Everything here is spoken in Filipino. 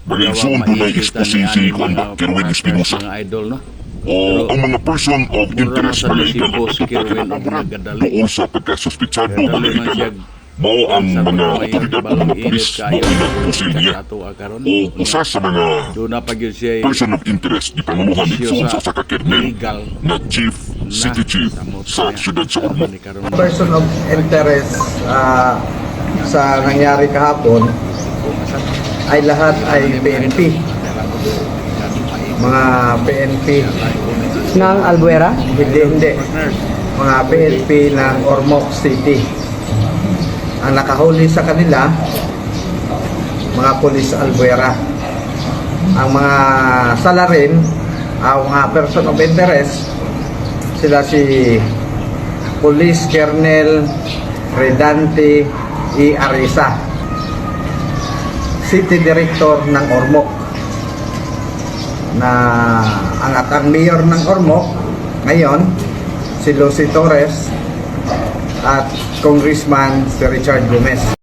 Bagayson doon ay expose si Juan Kerwin Espinosa. Mga idol, no? O ang mga person of interest Mura bagay na ka sa boss Kerwin ang nagpapakinaburan nagadali. doon sa pagkasuspitsado Gadali bagay man ka siya. mao ang Sa mga may otoridad ng balong mga init pulis kayo. mao ang pusil niya Ato karon. o usa sa mga Doon na pag yun siya person of interest di pangamuhan ni sa Sakakernel legal na chief, city chief sa siyudad sa Ormoc. Person of interest sa nangyari kahapon ay lahat ay PNP. Mga PNP ng Albuera. hindi. Mga PNP ng Ormoc City. Ang nakahuli sa kanila, mga pulis Albuera. Ang mga salarin, ang mga person of interest, sila si Police Colonel Redante E. Arisa, City Director ng Ormoc, na ang mayor ng Ormoc ngayon si Lucy Torres at Congressman si Richard Gomez.